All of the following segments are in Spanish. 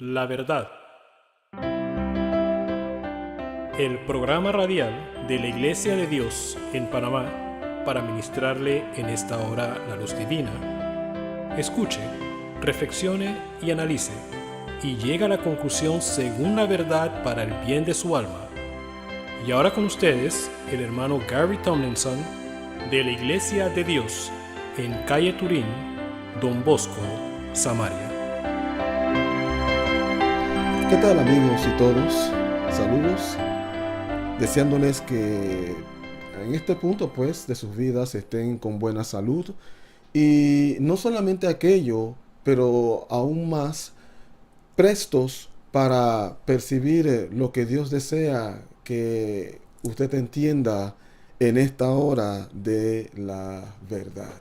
La verdad. El programa radial de la Iglesia de Dios en Panamá para ministrarle en esta hora la luz divina. Escuche, reflexione y analice y llegue a la conclusión según la verdad para el bien de su alma. Y ahora con ustedes, el hermano Gary Tomlinson de la Iglesia de Dios en calle Turín, Don Bosco, Samaria. ¿Qué tal, amigos y todos? Saludos, deseándoles que en este punto pues de sus vidas estén con buena salud y no solamente aquello, pero aún más prestos para percibir lo que Dios desea que usted entienda en esta hora de la verdad.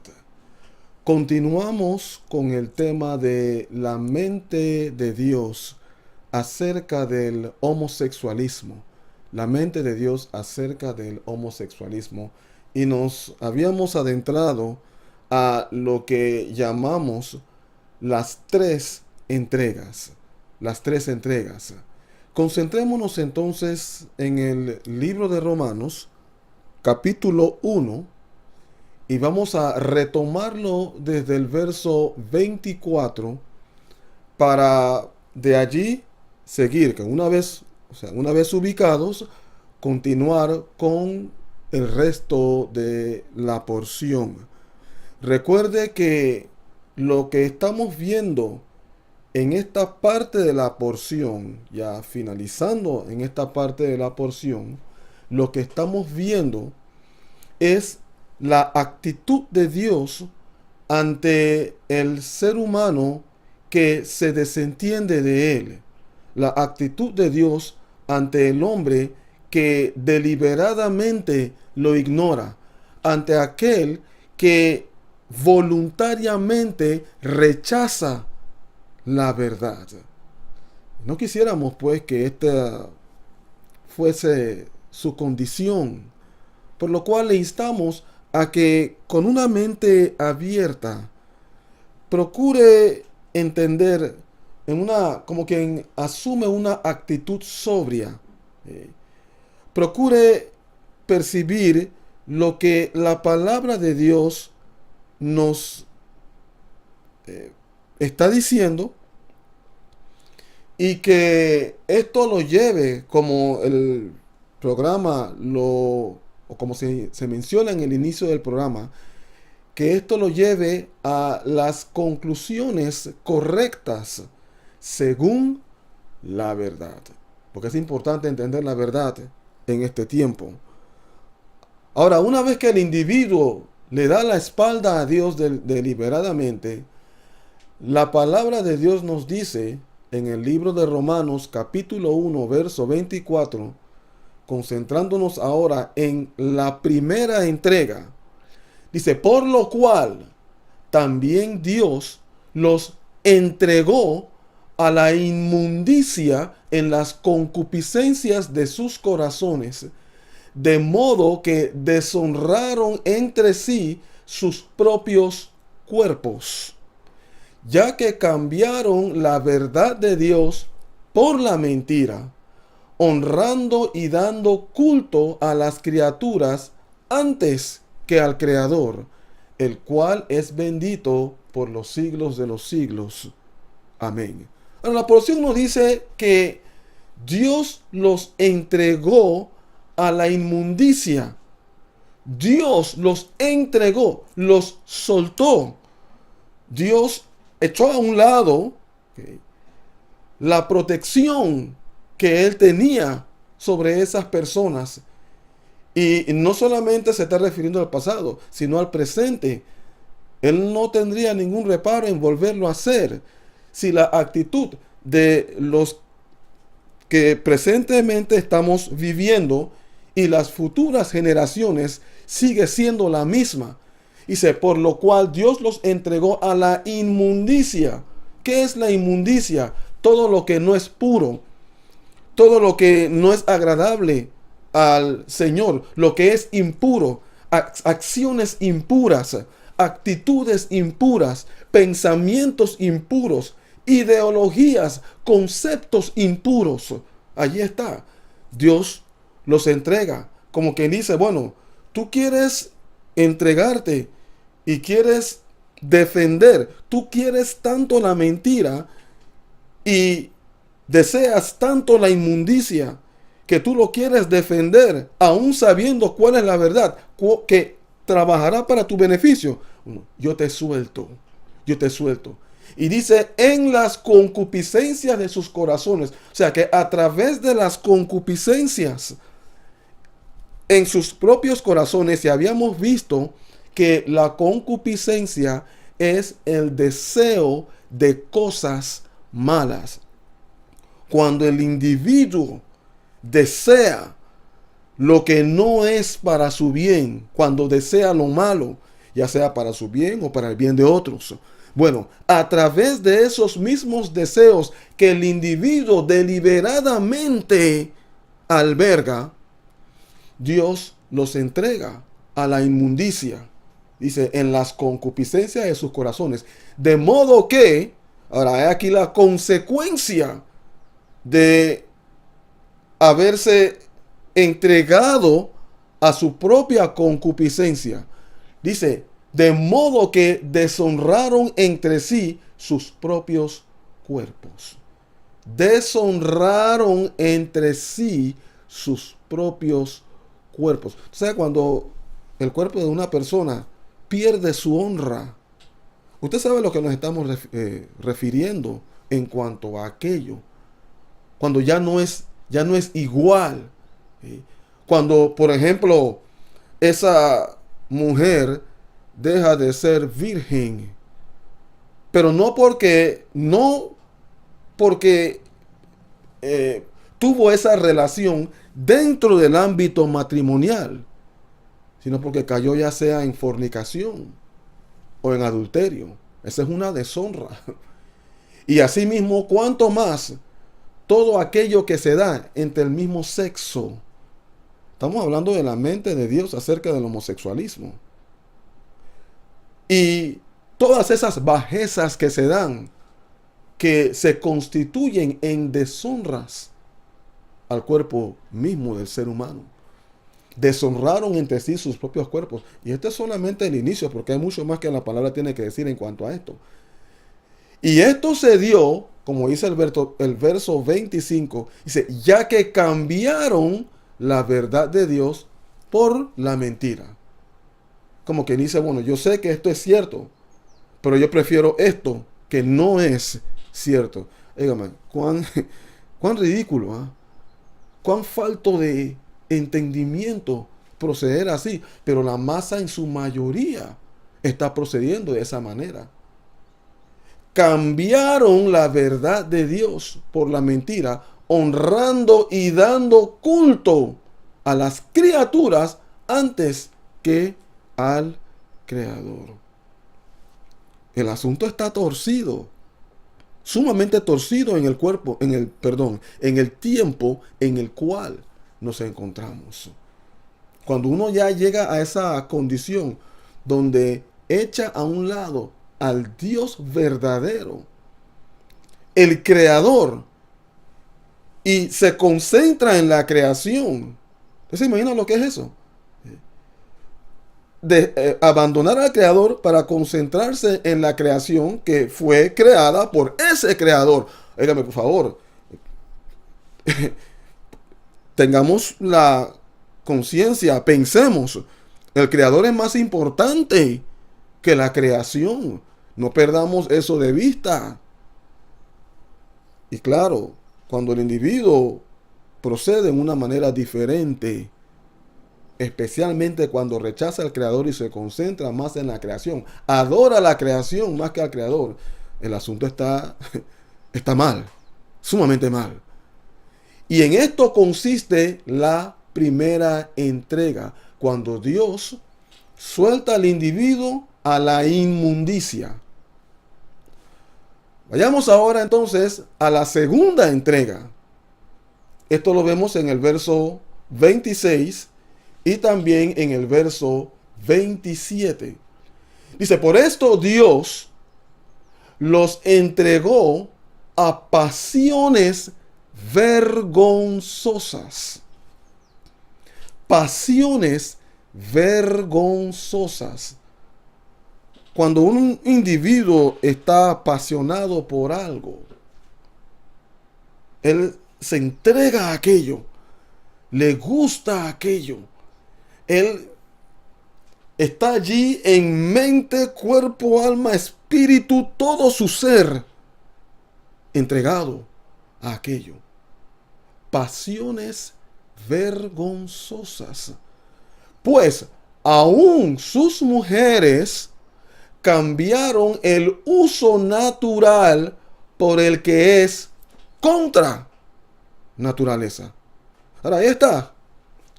Continuamos con el tema de la mente de Dios acerca del homosexualismo, la mente de Dios acerca del homosexualismo, y nos habíamos adentrado a lo que llamamos las tres entregas. Concentrémonos entonces en el libro de Romanos, capítulo 1, y vamos a retomarlo desde el verso 24 para de allí seguir, que una vez ubicados, continuar con el resto de la porción. Recuerde que lo que estamos viendo en esta parte de la porción, ya finalizando en esta parte de la porción, lo que estamos viendo es la actitud de Dios ante el ser humano que se desentiende de él. La actitud de Dios ante el hombre que deliberadamente lo ignora, ante aquel que voluntariamente rechaza la verdad. No quisiéramos pues que esta fuese su condición, por lo cual le instamos a que con una mente abierta procure entender como quien asume una actitud sobria. Procure percibir lo que la palabra de Dios nos está diciendo, y que esto lo lleve, como el programa o como se menciona en el inicio del programa, que esto lo lleve a las conclusiones correctas según la verdad. Porque es importante entender la verdad en este tiempo. Ahora, una vez que el individuo le da la espalda a Dios deliberadamente, la palabra de Dios nos dice en el libro de Romanos capítulo 1, verso 24, concentrándonos ahora en la primera entrega, dice: por lo cual también Dios los entregó a la inmundicia en las concupiscencias de sus corazones, de modo que deshonraron entre sí sus propios cuerpos, ya que cambiaron la verdad de Dios por la mentira, honrando y dando culto a las criaturas antes que al Creador, el cual es bendito por los siglos de los siglos. Amén. Ahora, la porción nos dice que Dios los entregó a la inmundicia. Dios los entregó, los soltó. Dios echó a un lado la protección que Él tenía sobre esas personas. Y no solamente se está refiriendo al pasado, sino al presente. Él no tendría ningún reparo en volverlo a hacer si la actitud de los que presentemente estamos viviendo y las futuras generaciones sigue siendo la misma. Dice: por lo cual Dios los entregó a la inmundicia. ¿Qué es la inmundicia? Todo lo que no es puro, todo lo que no es agradable al Señor, lo que es impuro, acciones impuras, actitudes impuras, pensamientos impuros, ideologías, conceptos impuros. Allí está. Dios los entrega. Como quien dice, bueno, tú quieres entregarte y quieres defender. Tú quieres tanto la mentira y deseas tanto la inmundicia que tú lo quieres defender, aún sabiendo cuál es la verdad, que trabajará para tu beneficio. Yo te suelto, yo te suelto. Y dice, en las concupiscencias de sus corazones. O sea que a través de las concupiscencias en sus propios corazones, y habíamos visto que la concupiscencia es el deseo de cosas malas. Cuando el individuo desea lo que no es para su bien, cuando desea lo malo, ya sea para su bien o para el bien de otros. Bueno, a través de esos mismos deseos que el individuo deliberadamente alberga, Dios los entrega a la inmundicia. Dice, en las concupiscencias de sus corazones. De modo que, ahora hay aquí la consecuencia de haberse entregado a su propia concupiscencia. Dice, de modo que deshonraron entre sí sus propios cuerpos. Deshonraron entre sí sus propios cuerpos. O sea, cuando el cuerpo de una persona pierde su honra, usted sabe a lo que nos estamos refiriendo en cuanto a aquello. Cuando ya no es igual. ¿Sí? Cuando, por ejemplo, esa mujer deja de ser virgen, pero no porque tuvo esa relación dentro del ámbito matrimonial, sino porque cayó ya sea en fornicación o en adulterio. Esa es una deshonra. Y asimismo, cuanto más todo aquello que se da entre el mismo sexo. Estamos hablando de la mente de Dios acerca del homosexualismo. Y todas esas bajezas que se dan, que se constituyen en deshonras al cuerpo mismo del ser humano. Deshonraron entre sí sus propios cuerpos. Y este es solamente el inicio, porque hay mucho más que la palabra tiene que decir en cuanto a esto. Y esto se dio, como dice el verso 25, dice, ya que cambiaron la verdad de Dios por la mentira. Como que dice, bueno, yo sé que esto es cierto, pero yo prefiero esto que no es cierto. Dígame, cuán ridículo, ¿eh? Cuán falto de entendimiento proceder así. Pero la masa en su mayoría está procediendo de esa manera. Cambiaron la verdad de Dios por la mentira, honrando y dando culto a las criaturas antes que al Creador. El asunto está torcido, sumamente torcido en el cuerpo, en el tiempo en el cual nos encontramos. Cuando uno ya llega a esa condición donde echa a un lado al Dios verdadero, el Creador, y se concentra en la creación. ¿Usted se imagina lo que es eso? De abandonar al Creador para concentrarse en la creación que fue creada por ese Creador. Óigame, por favor, tengamos la conciencia, pensemos, el Creador es más importante que la creación. No perdamos eso de vista. Y claro, cuando el individuo procede de una manera diferente, especialmente cuando rechaza al Creador y se concentra más en la creación, adora la creación más que al Creador, el asunto está mal, sumamente mal. Y en esto consiste la primera entrega, cuando Dios suelta al individuo a la inmundicia. Vayamos ahora entonces a la segunda entrega. Esto lo vemos en el verso 26 y también en el verso 27. Dice, por esto Dios los entregó a pasiones vergonzosas. Pasiones vergonzosas. Cuando un individuo está apasionado por algo, él se entrega a aquello, le gusta aquello, él está allí en mente, cuerpo, alma, espíritu, todo su ser entregado a aquello. Pasiones vergonzosas. Pues aún sus mujeres cambiaron el uso natural por el que es contra naturaleza. Ahora, ahí está.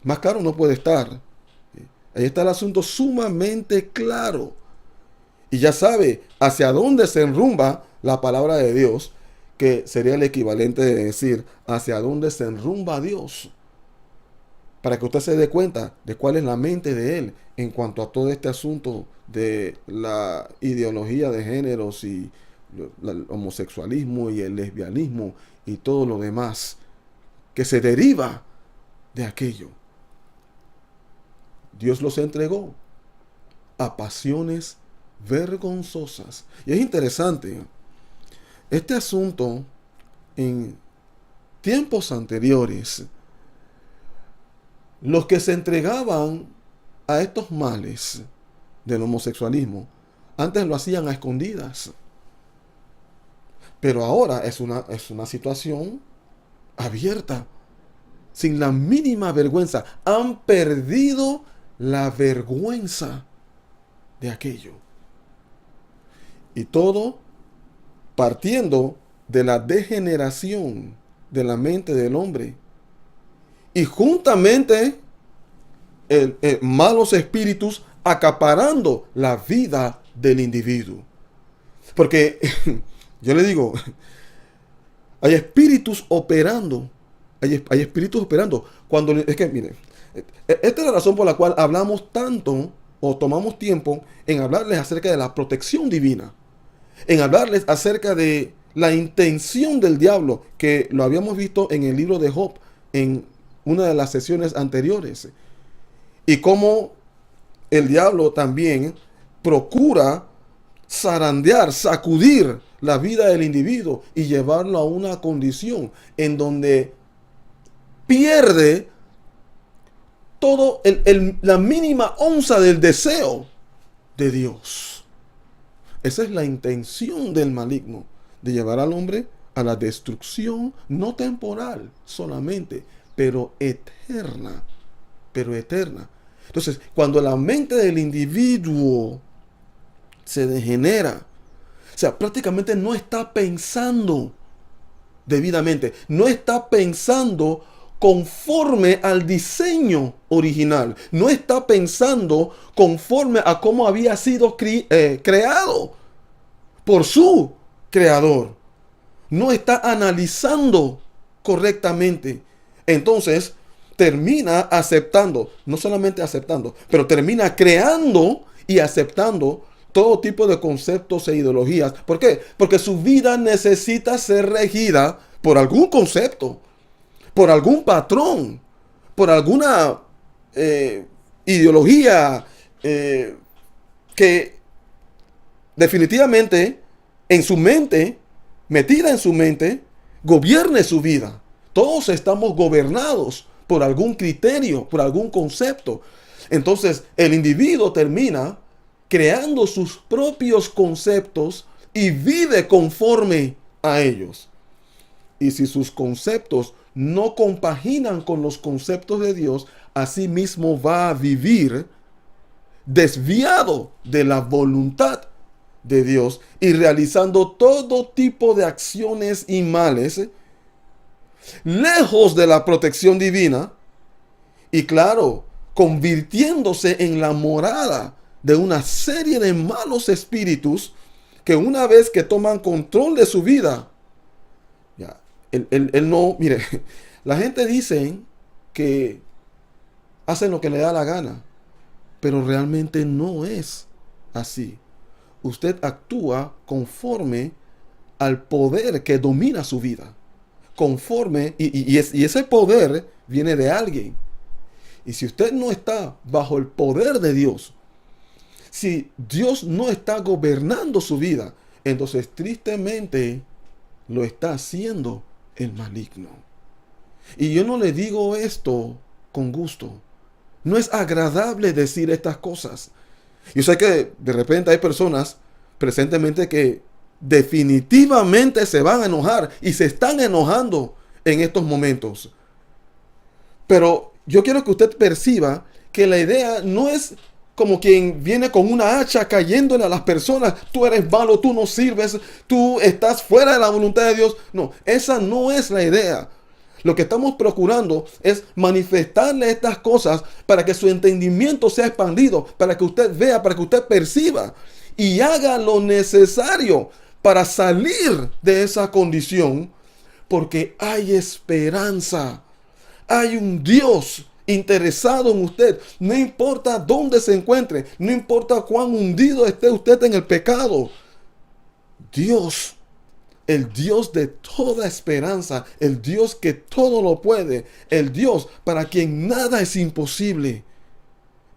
Más claro no puede estar. Ahí está el asunto sumamente claro. Y ya sabe hacia dónde se enrumba la palabra de Dios, que sería el equivalente de decir hacia dónde se enrumba Dios. Para que usted se dé cuenta de cuál es la mente de Él en cuanto a todo este asunto de la ideología de géneros y el homosexualismo y el lesbianismo y todo lo demás que se deriva de aquello. Dios los entregó a pasiones vergonzosas. Y es interesante, este asunto en tiempos anteriores, los que se entregaban a estos males del homosexualismo, antes lo hacían a escondidas. Pero ahora es una situación abierta, sin la mínima vergüenza. Han perdido la vergüenza de aquello. Y todo partiendo de la degeneración de la mente del hombre. Y juntamente malos espíritus acaparando la vida del individuo. Porque yo le digo, hay espíritus operando. Hay espíritus operando. Es que, mire, esta es la razón por la cual hablamos tanto o tomamos tiempo en hablarles acerca de la protección divina. En hablarles acerca de la intención del diablo, que lo habíamos visto en el libro de Job, en una de las sesiones anteriores. Y cómo el diablo también procura zarandear, sacudir la vida del individuo y llevarlo a una condición en donde pierde todo la mínima onza del deseo de Dios. Esa es la intención del maligno, de llevar al hombre a la destrucción, no temporal solamente, pero eterna. Pero eterna. Entonces, cuando la mente del individuo se degenera, o sea, prácticamente no está pensando debidamente, no está pensando conforme al diseño original, no está pensando conforme a cómo había sido creado por su creador, no está analizando correctamente. Entonces termina aceptando, no solamente aceptando, pero termina creando y aceptando todo tipo de conceptos e ideologías. ¿Por qué? Porque su vida necesita ser regida por algún concepto, por algún patrón, por alguna ideología que definitivamente en su mente, metida en su mente, gobierne su vida. Todos estamos gobernados por algún criterio, por algún concepto. Entonces el individuo termina creando sus propios conceptos y vive conforme a ellos. Y si sus conceptos no compaginan con los conceptos de Dios, así mismo va a vivir desviado de la voluntad de Dios y realizando todo tipo de acciones y males lejos de la protección divina y, claro, convirtiéndose en la morada de una serie de malos espíritus que una vez que toman control de su vida, ya, él no, mire, la gente dice que hacen lo que le da la gana, pero realmente no es así. Usted actúa conforme al poder que domina su vida. Conforme, y ese poder viene de alguien. Y si usted no está bajo el poder de Dios, si Dios no está gobernando su vida, entonces tristemente lo está haciendo el maligno. Y yo no le digo esto con gusto. No es agradable decir estas cosas. Yo sé que de repente hay personas presentemente que definitivamente se van a enojar y se están enojando en estos momentos. Pero yo quiero que usted perciba que la idea no es como quien viene con una hacha cayéndole a las personas. Tú eres malo, tú no sirves, tú estás fuera de la voluntad de Dios. No, esa no es la idea. Lo que estamos procurando es manifestarle estas cosas para que su entendimiento sea expandido, para que usted vea, para que usted perciba y haga lo necesario para salir de esa condición, porque hay esperanza. Hay un Dios interesado en usted. No importa dónde se encuentre, no importa cuán hundido esté usted en el pecado. Dios, el Dios de toda esperanza, el Dios que todo lo puede, el Dios para quien nada es imposible,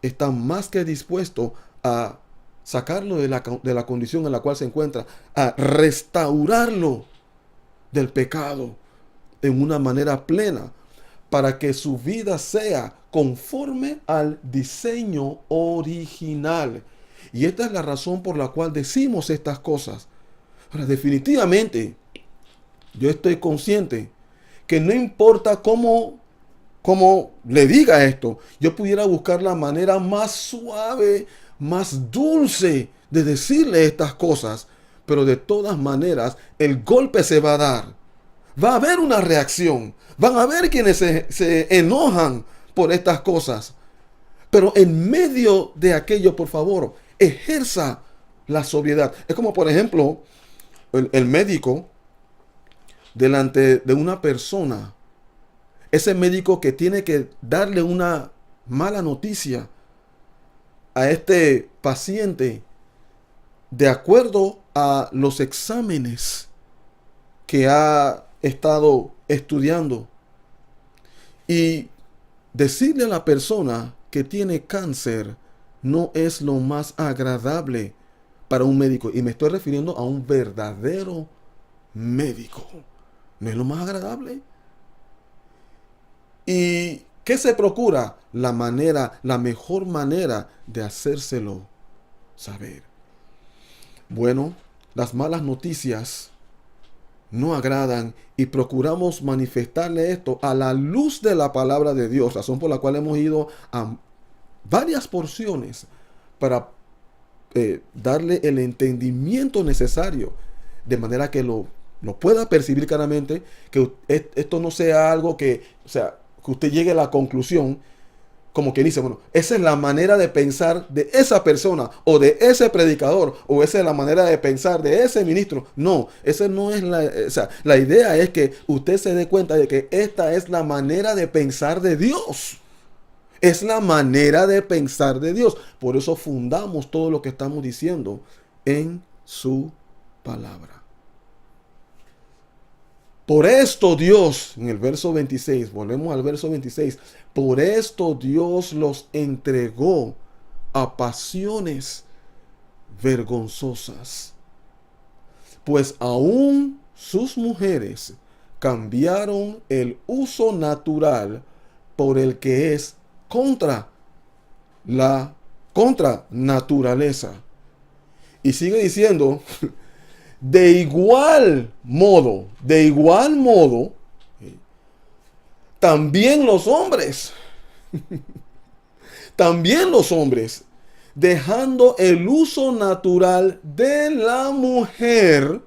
está más que dispuesto a sacarlo de la condición en la cual se encuentra, a restaurarlo del pecado en una manera plena, para que su vida sea conforme al diseño original. Y esta es la razón por la cual decimos estas cosas. Ahora, definitivamente, yo estoy consciente que no importa cómo le diga esto, yo pudiera buscar la manera más suave, más dulce de decirle estas cosas, pero de todas maneras el golpe se va a dar. Va a haber una reacción. Van a haber quienes se enojan por estas cosas. Pero en medio de aquello, por favor, ejerza la sobriedad. Es como, por ejemplo, el médico delante de una persona. Ese médico que tiene que darle una mala noticia a este paciente de acuerdo a los exámenes que ha estado estudiando, y decirle a la persona que tiene cáncer no es lo más agradable para un médico, y me estoy refiriendo a un verdadero médico. No es lo más agradable. ¿Y qué se procura? La mejor manera de hacérselo saber. Bueno, las malas noticias no agradan y procuramos manifestarle esto a la luz de la palabra de Dios, razón por la cual hemos ido a varias porciones para darle el entendimiento necesario, de manera que lo pueda percibir claramente, que esto no sea algo que usted llegue a la conclusión como que dice, bueno, esa es la manera de pensar de esa persona o de ese predicador, o esa es la manera de pensar de ese ministro. No, esa no es la idea es que usted se dé cuenta de que esta es la manera de pensar de Dios. Es la manera de pensar de Dios. Por eso fundamos todo lo que estamos diciendo en su palabra. Por esto Dios, en el verso 26, volvemos al verso 26, por esto Dios los entregó a pasiones vergonzosas, pues aún sus mujeres cambiaron el uso natural por el que es contra naturaleza. Y sigue diciendo, de igual modo, también los hombres, dejando el uso natural de la mujer,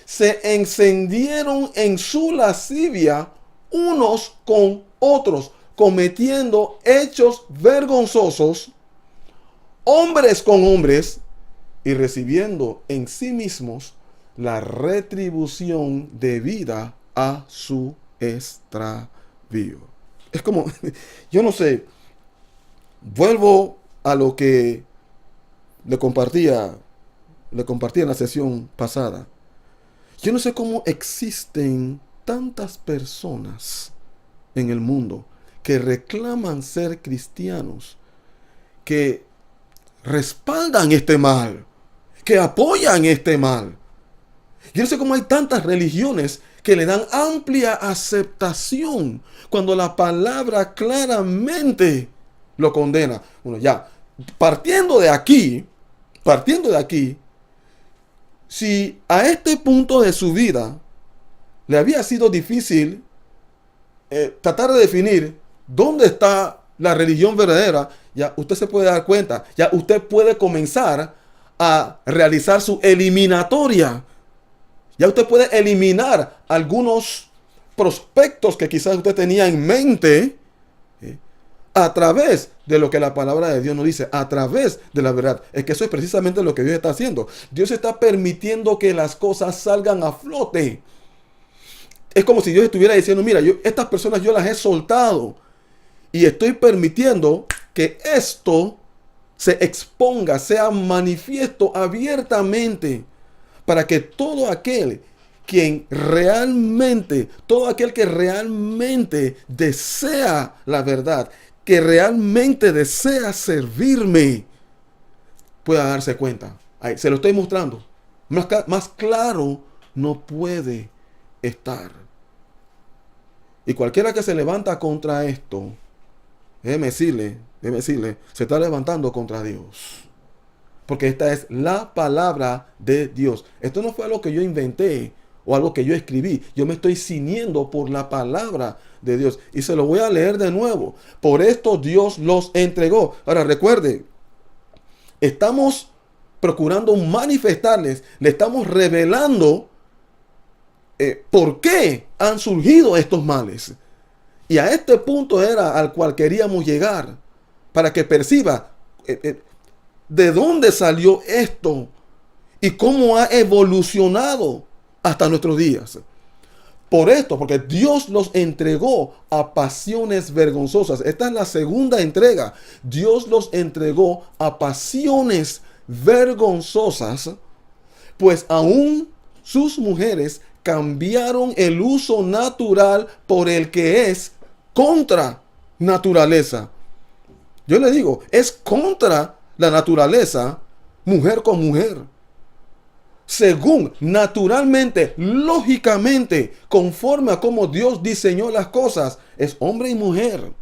se encendieron en su lascivia unos con otros, cometiendo hechos vergonzosos, hombres con hombres, y recibiendo en sí mismos la retribución debida a su extravío. Es como, yo no sé, vuelvo a lo que le compartía en la sesión pasada. Yo no sé cómo existen tantas personas en el mundo que reclaman ser cristianos, que respaldan este mal, que apoyan este mal. Yo no sé cómo hay tantas religiones que le dan amplia aceptación cuando la palabra claramente lo condena. Bueno, ya, partiendo de aquí, si a este punto de su vida le había sido difícil tratar de definir dónde está la religión verdadera, ya usted se puede dar cuenta, ya usted puede comenzar a realizar su eliminatoria. Ya usted puede eliminar algunos prospectos que quizás usted tenía en mente a través de lo que la palabra de Dios nos dice, a través de la verdad. Es que eso es precisamente lo que Dios está haciendo. Dios está permitiendo que las cosas salgan a flote. Es como si Dios estuviera diciendo, mira, estas personas yo las he soltado y estoy permitiendo que esto se exponga, sea manifiesto abiertamente, para que todo aquel que realmente desea la verdad, que realmente desea servirme, pueda darse cuenta. Ahí, se lo estoy mostrando. Más claro no puede estar. Y cualquiera que se levanta contra esto, déjeme decirle, se está levantando contra Dios. Porque esta es la palabra de Dios. Esto no fue algo que yo inventé o algo que yo escribí. Yo me estoy ciñendo por la palabra de Dios. Y se lo voy a leer de nuevo. Por esto Dios los entregó. Ahora recuerde, estamos procurando manifestarles, le estamos revelando por qué han surgido estos males. Y a este punto era al cual queríamos llegar, para que perciba de dónde salió esto y cómo ha evolucionado hasta nuestros días. Por esto, porque Dios los entregó a pasiones vergonzosas. Esta es la segunda entrega. Dios los entregó a pasiones vergonzosas, pues aún sus mujeres cambiaron el uso natural por el que es contra naturaleza. Yo le digo, es contra la naturaleza, mujer con mujer. Según, naturalmente, lógicamente, conforme a cómo Dios diseñó las cosas, es hombre y mujer.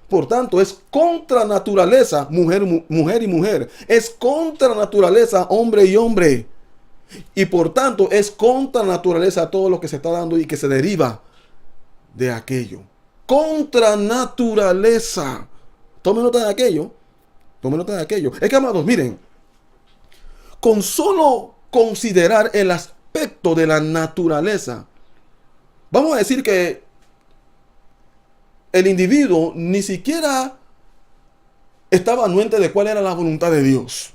Por tanto, es contra naturaleza, mujer y mujer. Es contra naturaleza, hombre y hombre. Y por tanto, es contra naturaleza todo lo que se está dando y que se deriva de aquello. Contra naturaleza. Tome nota de aquello. Tome nota de aquello. Es que, amados, miren, con solo considerar el aspecto de la naturaleza, vamos a decir que el individuo ni siquiera estaba anuente de cuál era la voluntad de Dios.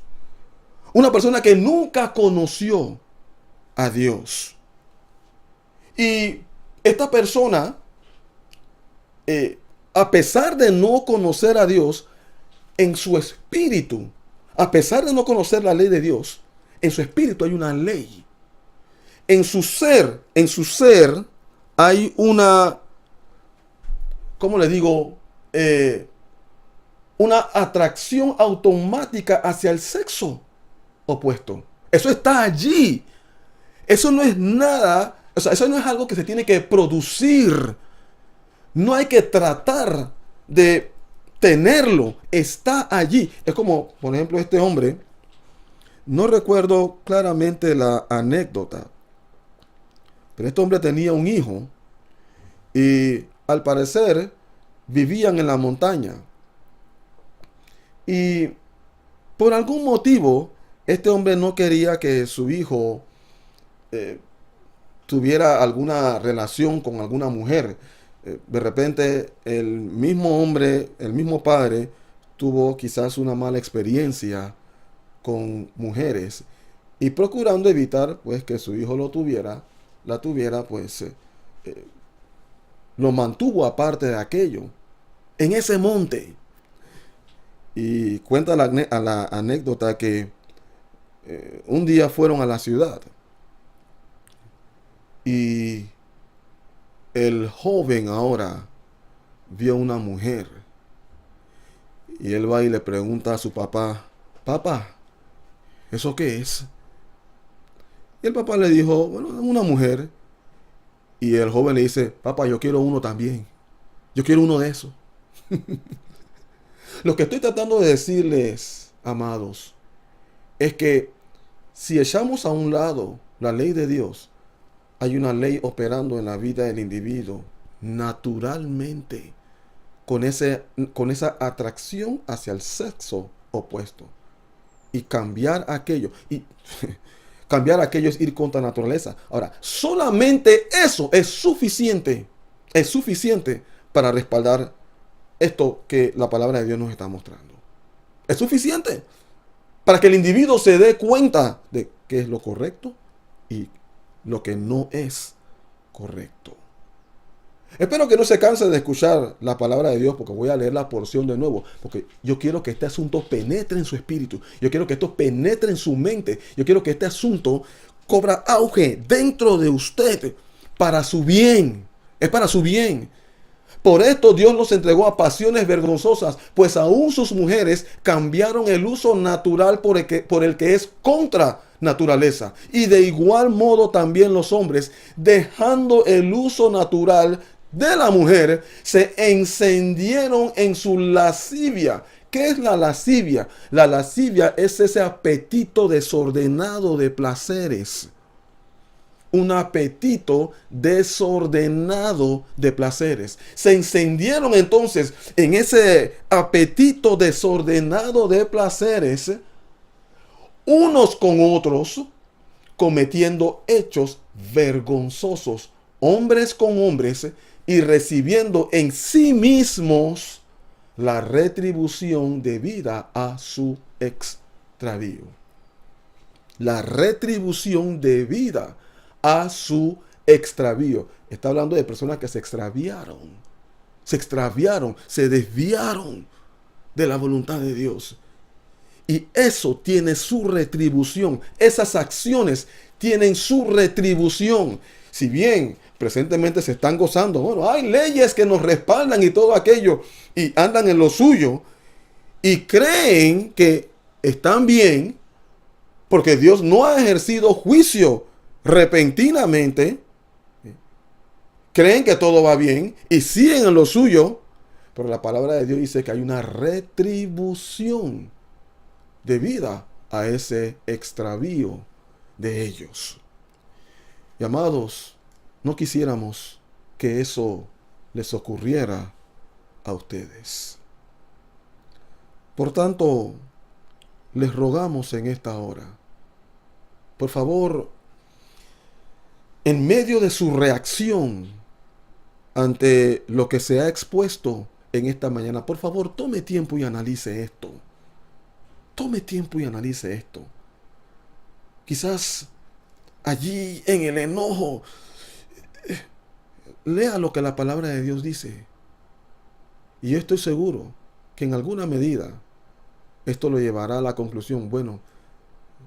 Una persona que nunca conoció a Dios. Y esta persona, a pesar de no conocer a Dios, en su espíritu, a pesar de no conocer la ley de Dios, en su espíritu hay una ley. En su ser hay una, ¿cómo le digo? Una atracción automática hacia el sexo opuesto. Eso está allí. Eso no es nada, o sea, eso no es algo que se tiene que producir. No hay que tratar de tenerlo. Está allí. Es como, por ejemplo, este hombre. No recuerdo claramente la anécdota, pero este hombre tenía un hijo y al parecer vivían en la montaña. Y por algún motivo, este hombre no quería que su hijo tuviera alguna relación con alguna mujer. De repente, el mismo hombre, el mismo padre, tuvo quizás una mala experiencia con mujeres y procurando evitar pues que su hijo la tuviera, pues lo mantuvo aparte de aquello en ese monte. Y cuenta la anécdota que un día fueron a la ciudad Y el joven ahora vio una mujer. Y él va y le pregunta a su papá, papá, ¿eso qué es? Y el papá le dijo, bueno, es una mujer. Y el joven le dice, papá, yo quiero uno también. Yo quiero uno de esos. Lo que estoy tratando de decirles, amados, es que si echamos a un lado la ley de Dios, hay una ley operando en la vida del individuo naturalmente con esa atracción hacia el sexo opuesto. Y cambiar aquello. Y cambiar aquello es ir contra la naturaleza. Ahora, solamente eso es suficiente. Es suficiente para respaldar esto que la palabra de Dios nos está mostrando. Es suficiente para que el individuo se dé cuenta de qué es lo correcto y lo que no es correcto. Espero que no se canse de escuchar la palabra de Dios, porque voy a leer la porción de nuevo, porque yo quiero que este asunto penetre en su espíritu, yo quiero que esto penetre en su mente, yo quiero que este asunto cobra auge dentro de usted para su bien, es para su bien. Por esto Dios los entregó a pasiones vergonzosas, pues aún sus mujeres cambiaron el uso natural por el que es contra naturaleza. Y de igual modo también los hombres, dejando el uso natural de la mujer, se encendieron en su lascivia. ¿Qué es la lascivia? La lascivia es ese apetito desordenado de placeres. Un apetito desordenado de placeres. Se encendieron entonces en ese apetito desordenado de placeres, unos con otros, cometiendo hechos vergonzosos, hombres con hombres, y recibiendo en sí mismos la retribución debida a su extravío. La retribución debida a su extravío. Está hablando de personas que se extraviaron, se desviaron de la voluntad de Dios. Y eso tiene su retribución. Esas acciones tienen su retribución. Si bien presentemente se están gozando, bueno, hay leyes que nos respaldan y todo aquello, y andan en lo suyo, y creen que están bien, porque Dios no ha ejercido juicio repentinamente, creen que todo va bien y siguen en lo suyo, pero la palabra de Dios dice que hay una retribución debida a ese extravío de ellos. Y amados, no quisiéramos que eso les ocurriera a ustedes. Por tanto, les rogamos en esta hora, por favor, en medio de su reacción ante lo que se ha expuesto en esta mañana, por favor, tome tiempo y analice esto. Tome tiempo y analice esto. Quizás allí en el enojo, lea lo que la palabra de Dios dice. Y yo estoy seguro que en alguna medida esto lo llevará a la conclusión, bueno,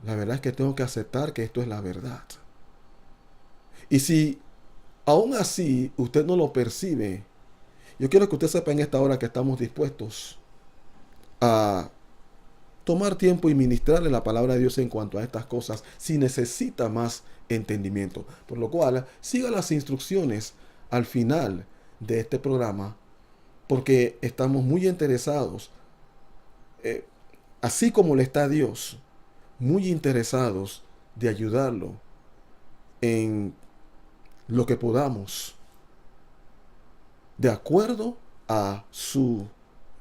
la verdad es que tengo que aceptar que esto es la verdad. Y si aún así usted no lo percibe, yo quiero que usted sepa en esta hora que estamos dispuestos a tomar tiempo y ministrarle la palabra de Dios en cuanto a estas cosas, si necesita más entendimiento. Por lo cual, siga las instrucciones al final de este programa, porque estamos muy interesados, así como le está Dios, muy interesados de ayudarlo en lo que podamos, de acuerdo a su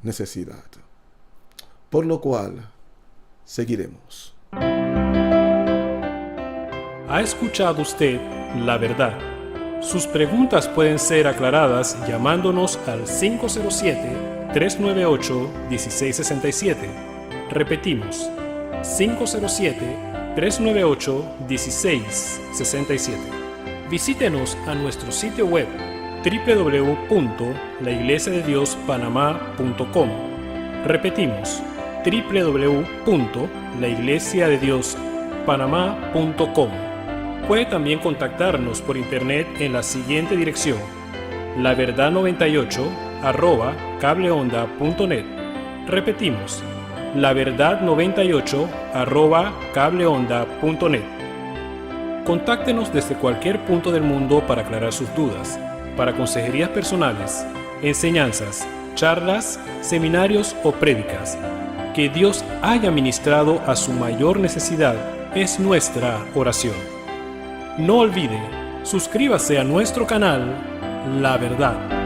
necesidad. Por lo cual, seguiremos. ¿Ha escuchado usted la verdad? Sus preguntas pueden ser aclaradas llamándonos al 507-398-1667. Repetimos, 507-398-1667. Visítenos a nuestro sitio web www.laiglesiadediospanamá.com. Repetimos, www.laiglesiadediospanamá.com. Puede también contactarnos por internet en la siguiente dirección: laverdad98@cableonda.net. Repetimos, laverdad98@cableonda.net. Contáctenos desde cualquier punto del mundo para aclarar sus dudas, para consejerías personales, enseñanzas, charlas, seminarios o prédicas. Que Dios haya ministrado a su mayor necesidad es nuestra oración. No olvide, suscríbase a nuestro canal La Verdad.